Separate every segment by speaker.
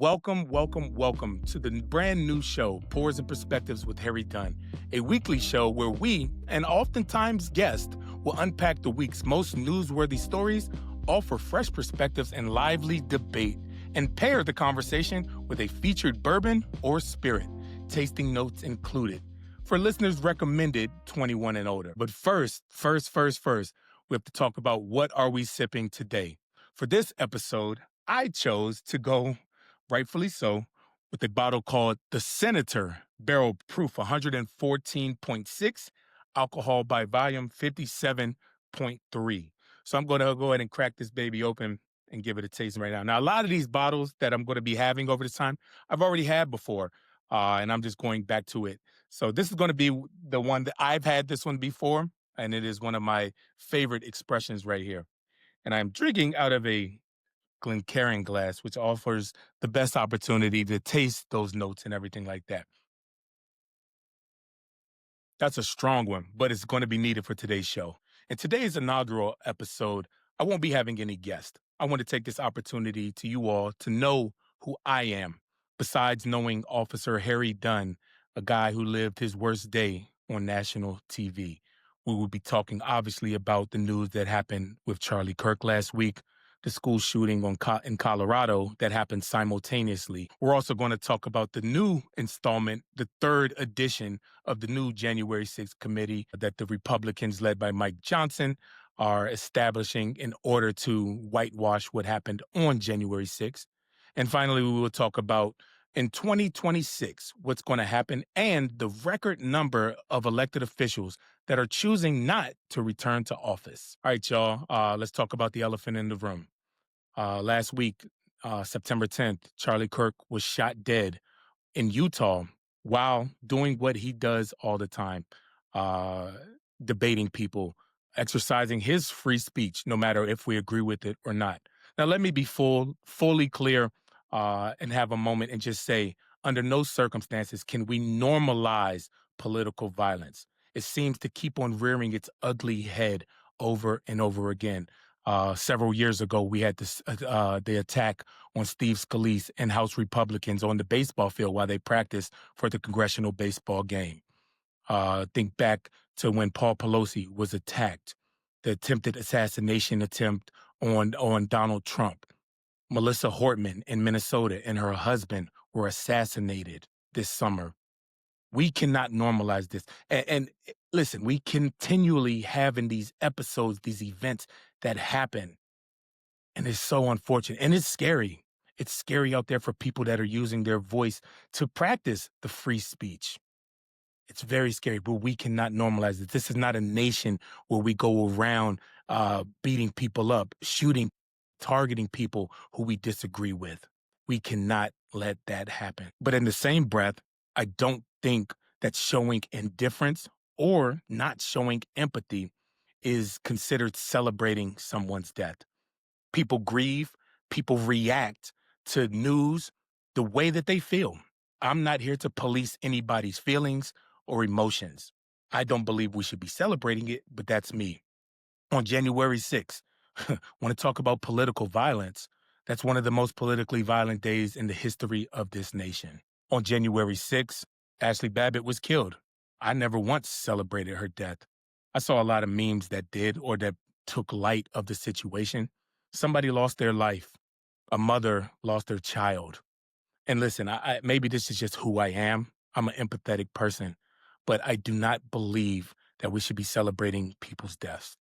Speaker 1: Welcome to the brand new show, Pours and Perspectives with Harry Dunn, a weekly show where we, and oftentimes guests, will unpack the week's most newsworthy stories, offer fresh perspectives and lively debate, and pair the conversation with a featured bourbon or spirit, tasting notes included. For listeners recommended 21 and older. But first, we have to talk about what are we sipping today. For this episode, I chose to go, rightfully so, with a bottle called the Senator Barrel Proof 114.6, alcohol by volume 57.3. So I'm going to go ahead and crack this baby open and give it a taste right now. Now, a lot of these bottles that I'm going to be having over the time, I've already had before, and I'm just going back to it. So this is going to be the one that I've had this one before, and it is one of my favorite expressions right here. And I'm drinking out of a Glencairn glass, which offers the best opportunity to taste those notes and everything like that. That's a strong one, but it's going to be needed for today's show. In today's inaugural episode, I won't be having any guests. I want to take this opportunity to you all to know who I am, besides knowing Officer Harry Dunn, a guy who lived his worst day on national TV. We will be talking, obviously, about the news that happened with Charlie Kirk last week, the school shooting in Colorado that happened simultaneously. We're also going to talk about the new installment, the third edition of the new January 6th committee that the Republicans, led by Mike Johnson, are establishing in order to whitewash what happened on January 6th. And finally, we will talk about in 2026, what's going to happen and the record number of elected officials that are choosing not to return to office. All right, y'all, let's talk about the elephant in the room. Last week, September 10th, Charlie Kirk was shot dead in Utah while doing what he does all the time, debating people, exercising his free speech, no matter if we agree with it or not. Now, let me be fully clear and have a moment and just say, under no circumstances can we normalize political violence. It seems to keep on rearing its ugly head over and over again. Several years ago, we had the attack on Steve Scalise and House Republicans on the baseball field while they practiced for the congressional baseball game. Think back to when Paul Pelosi was attacked, the attempted assassination attempt on Donald Trump. Melissa Hortman in Minnesota and her husband were assassinated this summer. We cannot normalize this. And listen, we continually have in these episodes, these events that happen. And it's so unfortunate. And it's scary. It's scary out there for people that are using their voice to practice the free speech. It's very scary, but we cannot normalize it. This is not a nation where we go around beating people up, shooting, targeting people who we disagree with. We cannot let that happen. But in the same breath, I don't think that showing indifference or not showing empathy is considered celebrating someone's death. People grieve, people react to news the way that they feel. I'm not here to police anybody's feelings or emotions. I don't believe we should be celebrating it, but that's me. On January 6th, want to talk about political violence? That's one of the most politically violent days in the history of this nation. On January 6th, Ashley Babbitt was killed. I never once celebrated her death. I saw a lot of memes that did or that took light of the situation. Somebody lost their life. A mother lost her child. And listen, maybe this is just who I am. I'm an empathetic person, but I do not believe that we should be celebrating people's deaths.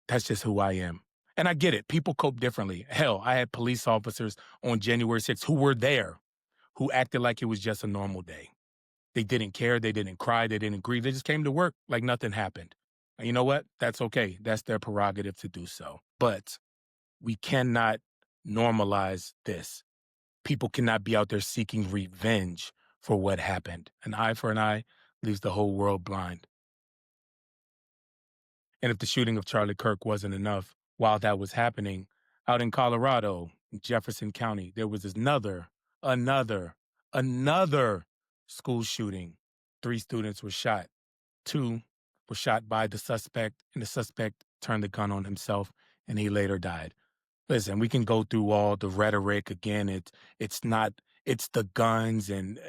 Speaker 1: That's just who I am. And I get it. People cope differently. Hell, I had police officers on January 6th who were there, who acted like it was just a normal day. They didn't care. They didn't cry. They didn't grieve. They just came to work like nothing happened. And you know what? That's okay. That's their prerogative to do so. But we cannot normalize this. People cannot be out there seeking revenge for what happened. An eye for an eye leaves the whole world blind. And if the shooting of Charlie Kirk wasn't enough, while that was happening, out in Colorado, Jefferson County, there was another school shooting. 3 students were shot. 2 were shot by the suspect, and the suspect turned the gun on himself, and he later died. Listen, we can go through all the rhetoric again. It's not it's the guns and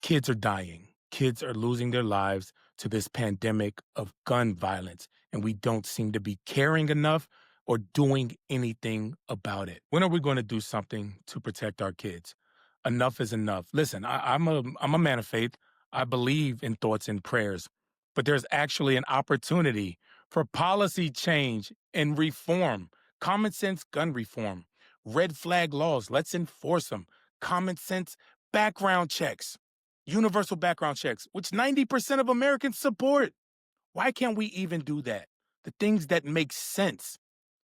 Speaker 1: kids are dying. Kids are losing their lives to this pandemic of gun violence, and we don't seem to be caring enough or doing anything about it. When are we going to do something to protect our kids? Enough is enough. Listen, I'm a man of faith. I believe in thoughts and prayers, but there's actually an opportunity for policy change and reform. Common sense gun reform, red flag laws. Let's enforce them. Common sense background checks, universal background checks, which 90% of Americans support. Why can't we even do that? The things that make sense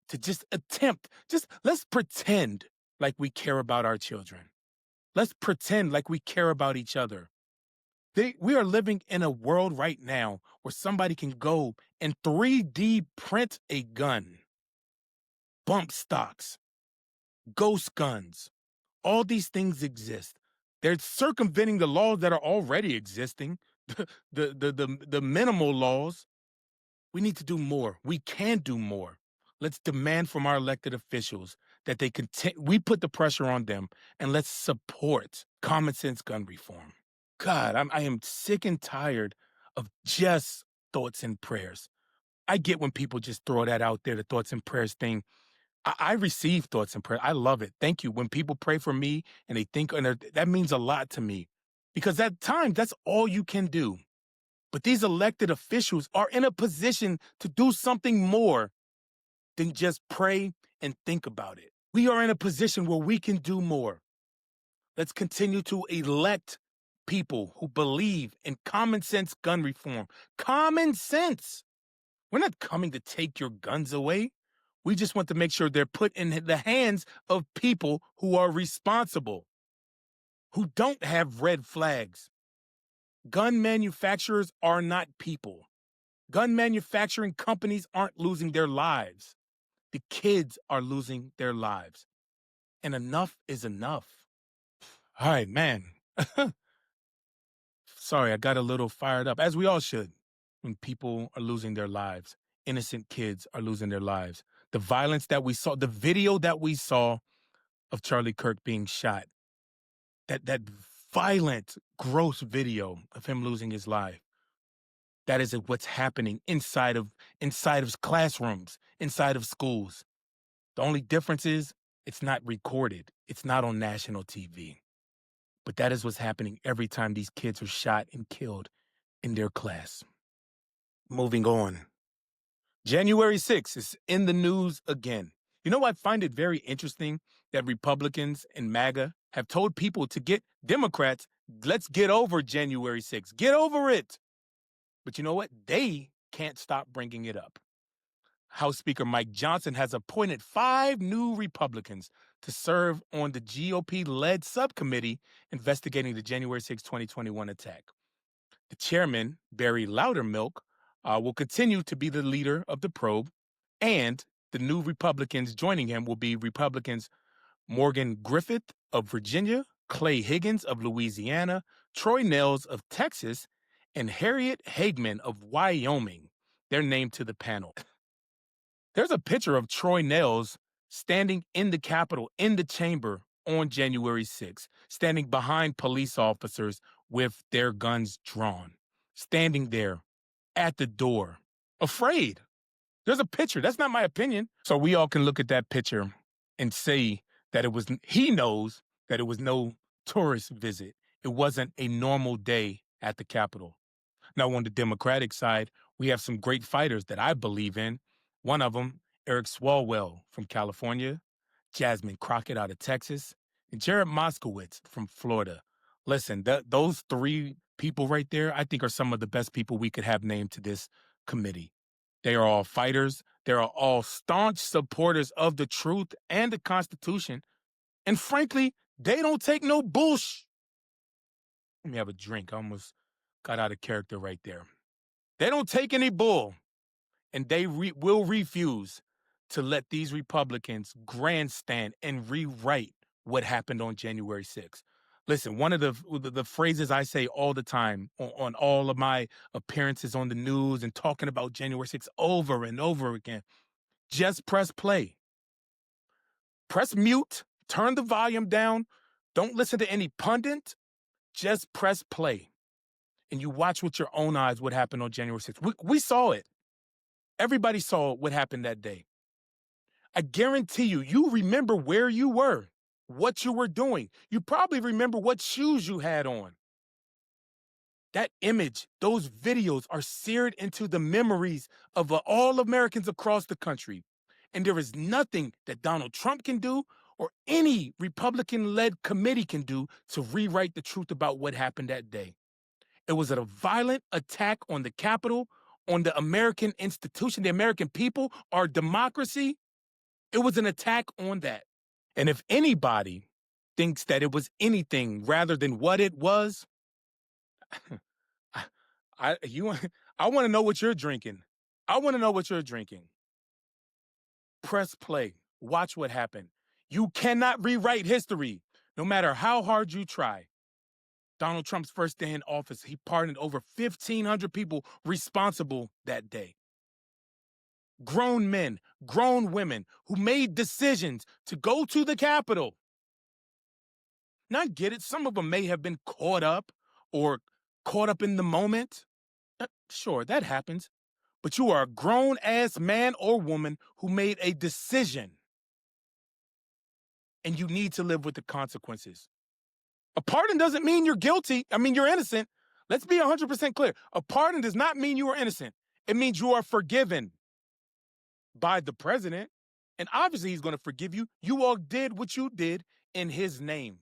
Speaker 1: to just attempt, just let's pretend like we care about our children. Let's pretend like we care about each other. We are living in a world right now where somebody can go and 3D print a gun, bump stocks, ghost guns. All these things exist. They're circumventing the laws that are already existing, the minimal laws. We need to do more. We can do more. Let's demand from our elected officials that they continue. We put the pressure on them, and let's support common sense gun reform. God, I am sick and tired of just thoughts and prayers. I get when people just throw that out there, the thoughts and prayers thing. I receive thoughts and prayers. I love it. Thank you. When people pray for me and they think, and that means a lot to me because at times that's all you can do. But these elected officials are in a position to do something more than just pray and think about it. We are in a position where we can do more. Let's continue to elect people who believe in common sense gun reform. Common sense. We're not coming to take your guns away. We just want to make sure they're put in the hands of people who are responsible, who don't have red flags. Gun manufacturers are not people. Gun manufacturing companies aren't losing their lives. The kids are losing their lives. And enough is enough. All right, man. Sorry, I got a little fired up, as we all should, when people are losing their lives. Innocent kids are losing their lives. The violence that we saw, the video that we saw of Charlie Kirk being shot, that violent, gross video of him losing his life. That is what's happening inside of classrooms, inside of schools. The only difference is it's not recorded. It's not on national TV. But that is what's happening every time these kids are shot and killed in their class. Moving on. January 6th is in the news again. You know, I find it very interesting that Republicans and MAGA have told people to get Democrats, let's get over January 6th. Get over it. But you know what? They can't stop bringing it up. House Speaker Mike Johnson has appointed 5 new Republicans to serve on the GOP-led subcommittee investigating the January 6, 2021 attack. The chairman, Barry Loudermilk, will continue to be the leader of the probe, and the new Republicans joining him will be Republicans Morgan Griffith of Virginia, Clay Higgins of Louisiana, Troy Nehls of Texas, and Harriet Hagman of Wyoming. They're named to the panel. There's a picture of Troy Nehls standing in the Capitol, in the chamber on January 6th, standing behind police officers with their guns drawn, standing there at the door, afraid. There's a picture. That's not my opinion. So we all can look at that picture and say that he knows that it was no tourist visit. It wasn't a normal day at the Capitol. Now, on the Democratic side, we have some great fighters that I believe in. One of them, Eric Swalwell from California, Jasmine Crockett out of Texas, and Jared Moskowitz from Florida. Listen, those 3 people right there, I think are some of the best people we could have named to this committee. They are all fighters. They are all staunch supporters of the truth and the Constitution. And frankly, they don't take no bullshit. Let me have a drink. I almost got out of character right there. They don't take any bull, and they will refuse to let these Republicans grandstand and rewrite what happened on January 6th. Listen, one of the phrases I say all the time on all of my appearances on the news and talking about January 6th over and over again, just press play. Press mute, turn the volume down, don't listen to any pundit, just press play. And you watch with your own eyes what happened on January 6th. We saw it. Everybody saw what happened that day. I guarantee you, you remember where you were, what you were doing. You probably remember what shoes you had on. That image, those videos are seared into the memories of all Americans across the country. And there is nothing that Donald Trump can do or any Republican-led committee can do to rewrite the truth about what happened that day. It was a violent attack on the Capitol, on the American institution, the American people, our democracy. It was an attack on that. And if anybody thinks that it was anything rather than what it was, I you I want to know what you're drinking. I want to know what you're drinking. Press play. Watch what happened. You cannot rewrite history, no matter how hard you try. Donald Trump's first day in office, he pardoned over 1,500 people responsible that day. Grown men, grown women who made decisions to go to the Capitol. Now, I get it. Some of them may have been caught up in the moment. Sure, that happens. But you are a grown-ass man or woman who made a decision. And you need to live with the consequences. A pardon doesn't mean you're guilty. I mean, you're innocent. Let's be 100% clear. A pardon does not mean you are innocent. It means you are forgiven by the president. And obviously, he's going to forgive you. You all did what you did in his name.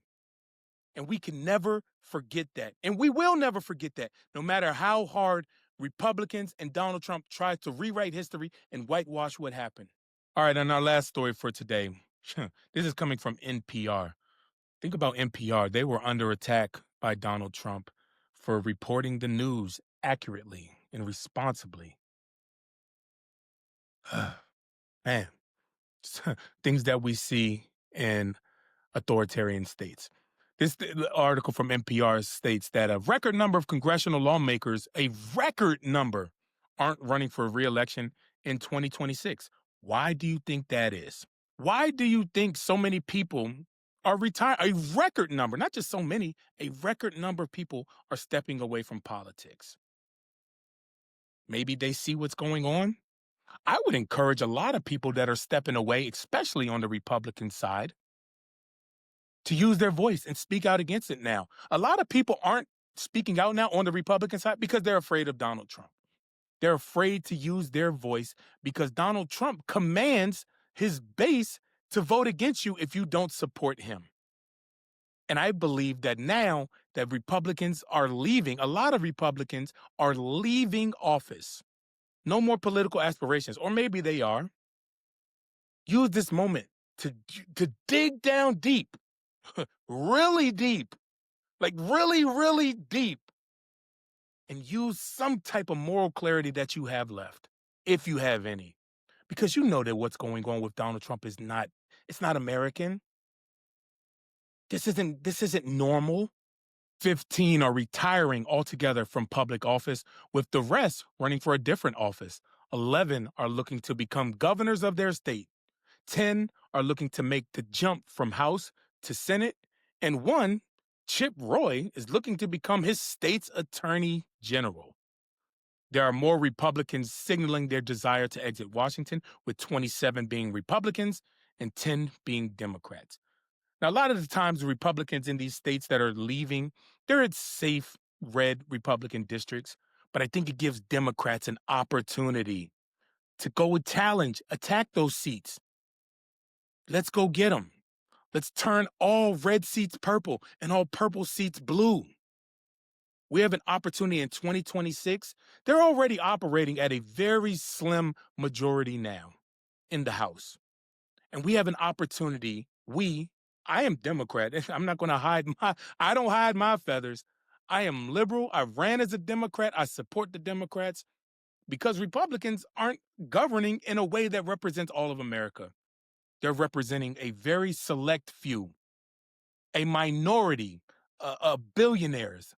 Speaker 1: And we can never forget that. And we will never forget that, no matter how hard Republicans and Donald Trump try to rewrite history and whitewash what happened. All right, and our last story for today. This is coming from NPR. Think about NPR. They were under attack by Donald Trump for reporting the news accurately and responsibly. Man, things that we see in authoritarian states. This article from NPR states that a record number of congressional lawmakers, a record number, aren't running for re-election in 2026. Why do you think that is? Why do you think so many people are retiring? A record number, not just so many, a record number of people are stepping away from politics. Maybe they see what's going on. I would encourage a lot of people that are stepping away, especially on the Republican side, to use their voice and speak out against it now. A lot of people aren't speaking out now on the Republican side because they're afraid of Donald Trump. They're afraid to use their voice because Donald Trump commands his base to vote against you if you don't support him. And I believe that now that Republicans are leaving, a lot of Republicans are leaving office. No more political aspirations, or maybe they are. Use this moment to dig down deep, really deep, like really, really deep, and use some type of moral clarity that you have left, if you have any. Because you know that what's going on with Donald Trump is it's not American. This isn't normal. 15 are retiring altogether from public office, with the rest running for a different office. 11 are looking to become governors of their state. 10 are looking to make the jump from House to Senate. And 1, Chip Roy, is looking to become his state's attorney general. There are more Republicans signaling their desire to exit Washington, with 27 being Republicans and 10 being Democrats. Now, a lot of the times, the Republicans in these states that are leaving, they're at safe red Republican districts. But I think it gives Democrats an opportunity to go and attack those seats. Let's go get them. Let's turn all red seats purple and all purple seats blue. We have an opportunity in 2026. They're already operating at a very slim majority now in the House. And we have an opportunity. I am Democrat. I'm not going to I don't hide my feathers. I am liberal. I ran as a Democrat. I support the Democrats because Republicans aren't governing in a way that represents all of America. They're representing a very select few, a minority, billionaires,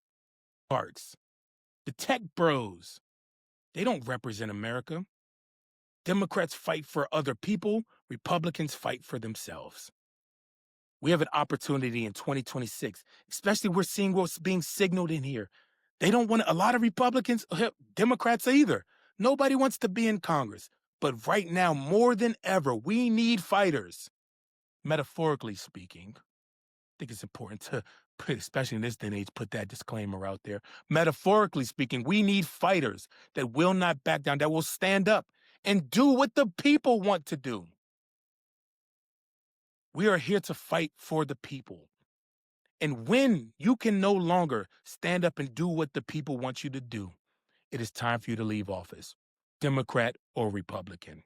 Speaker 1: parks, the tech bros. They don't represent America. Democrats fight for other people. Republicans fight for themselves. We have an opportunity in 2026, especially we're seeing what's being signaled in here. They don't want a lot of Republicans, Democrats either. Nobody wants to be in Congress. But right now, more than ever, we need fighters. Metaphorically speaking, I think it's important to put, especially in this day and age, put that disclaimer out there. Metaphorically speaking, we need fighters that will not back down, that will stand up and do what the people want to do. We are here to fight for the people. And when you can no longer stand up and do what the people want you to do, it is time for you to leave office, Democrat or Republican.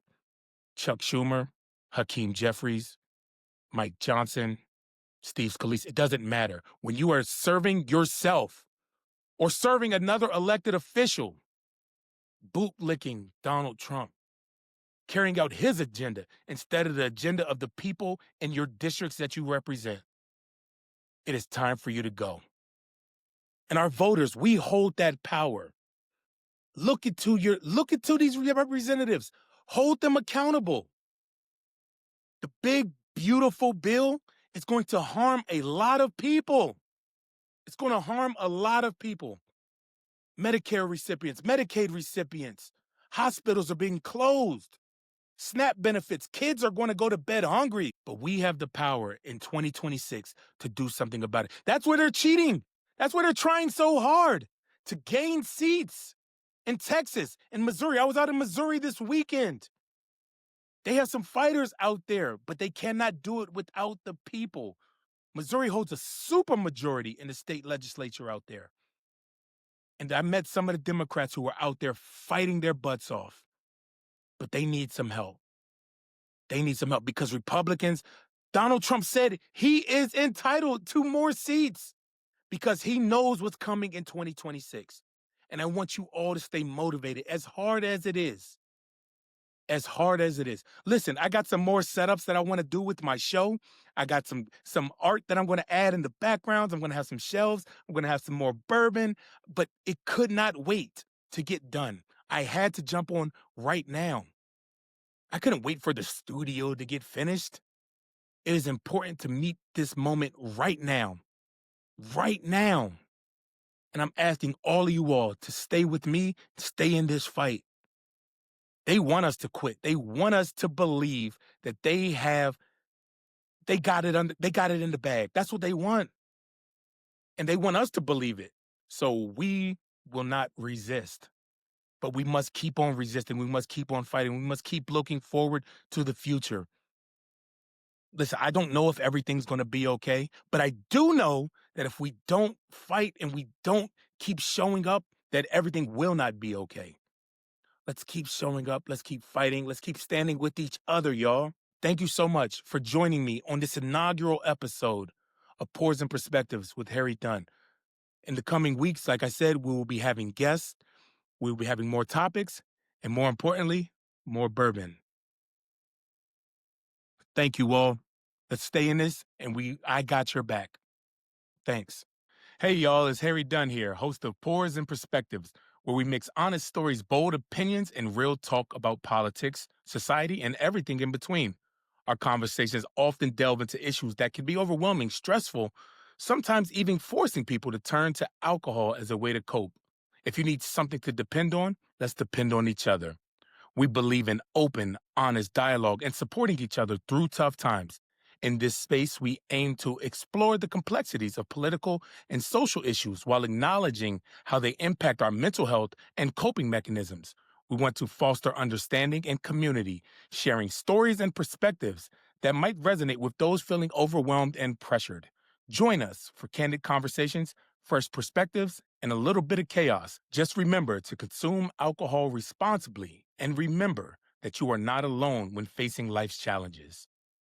Speaker 1: Chuck Schumer, Hakeem Jeffries, Mike Johnson, Steve Scalise, it doesn't matter. When you are serving yourself or serving another elected official, bootlicking Donald Trump, carrying out his agenda instead of the agenda of the people in your districts that you represent, it is time for you to go. And our voters, we hold that power. Look into these representatives. Hold them accountable. The big, beautiful bill is going to harm a lot of people. It's going to harm a lot of people. Medicare recipients, Medicaid recipients, hospitals are being closed. SNAP benefits, kids are going to go to bed hungry. But we have the power in 2026 to do something about it. That's where they're cheating. That's where they're trying so hard to gain seats in Texas and Missouri. I was out in Missouri this weekend. They have some fighters out there, but they cannot do it without the people. Missouri holds a super majority in the state legislature out there. And I met some of the Democrats who were out there fighting their butts off. But they need some help. They need some help because Republicans, Donald Trump said he is entitled to more seats because he knows what's coming in 2026. And I want you all to stay motivated as hard as it is. As hard as it is. Listen, I got some more setups that I want to do with my show. I got some art that I'm going to add in the backgrounds. I'm going to have some shelves. I'm going to have some more bourbon, but it could not wait to get done. I had to jump on right now. I couldn't wait for the studio to get finished. It is important to meet this moment right now. Right now. And I'm asking all of you all to stay with me, stay in this fight. They want us to quit. They want us to believe that they got it in the bag. That's what they want. And they want us to believe it. So we will not resist. But we must keep on resisting. We must keep on fighting. We must keep looking forward to the future. Listen, I don't know if everything's going to be okay, but I do know that if we don't fight and we don't keep showing up, that everything will not be okay. Let's keep showing up. Let's keep fighting. Let's keep standing with each other, y'all. Thank you so much for joining me on this inaugural episode of Pours and Perspectives with Harry Dunn. In the coming weeks, like I said, we will be having guests. We will be having more topics, and more importantly, more bourbon. Thank you all. Let's stay in this, and I got your back. Thanks. Hey, y'all, it's Harry Dunn here, host of Pours and Perspectives, where we mix honest stories, bold opinions, and real talk about politics, society, and everything in between. Our conversations often delve into issues that can be overwhelming, stressful, sometimes even forcing people to turn to alcohol as a way to cope. If you need something to depend on, let's depend on each other. We believe in open, honest dialogue and supporting each other through tough times. In this space, we aim to explore the complexities of political and social issues while acknowledging how they impact our mental health and coping mechanisms. We want to foster understanding and community, sharing stories and perspectives that might resonate with those feeling overwhelmed and pressured. Join us for candid conversations, fresh perspectives, and a little bit of chaos. Just remember to consume alcohol responsibly and remember that you are not alone when facing life's challenges.